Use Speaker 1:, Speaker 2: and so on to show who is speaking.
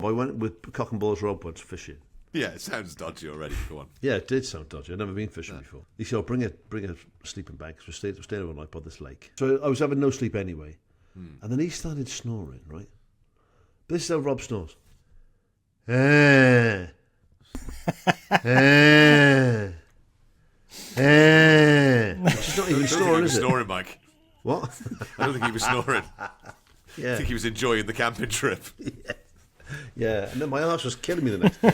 Speaker 1: I went with cock and balls rope once fishing.
Speaker 2: Yeah, it sounds dodgy already. Go on.
Speaker 1: Yeah, it did sound dodgy. I'd never been fishing before. He said, bring a sleeping bag, because we're staying all night by this lake. So I was having no sleep anyway. And then he started snoring, right? This is how Rob snores. It's not even snoring, is it?
Speaker 2: Snoring, Mike.
Speaker 1: What?
Speaker 2: I don't think he was snoring.
Speaker 1: Yeah.
Speaker 2: I think he was enjoying the camping trip.
Speaker 1: Yeah, and then my arse was killing me the next day.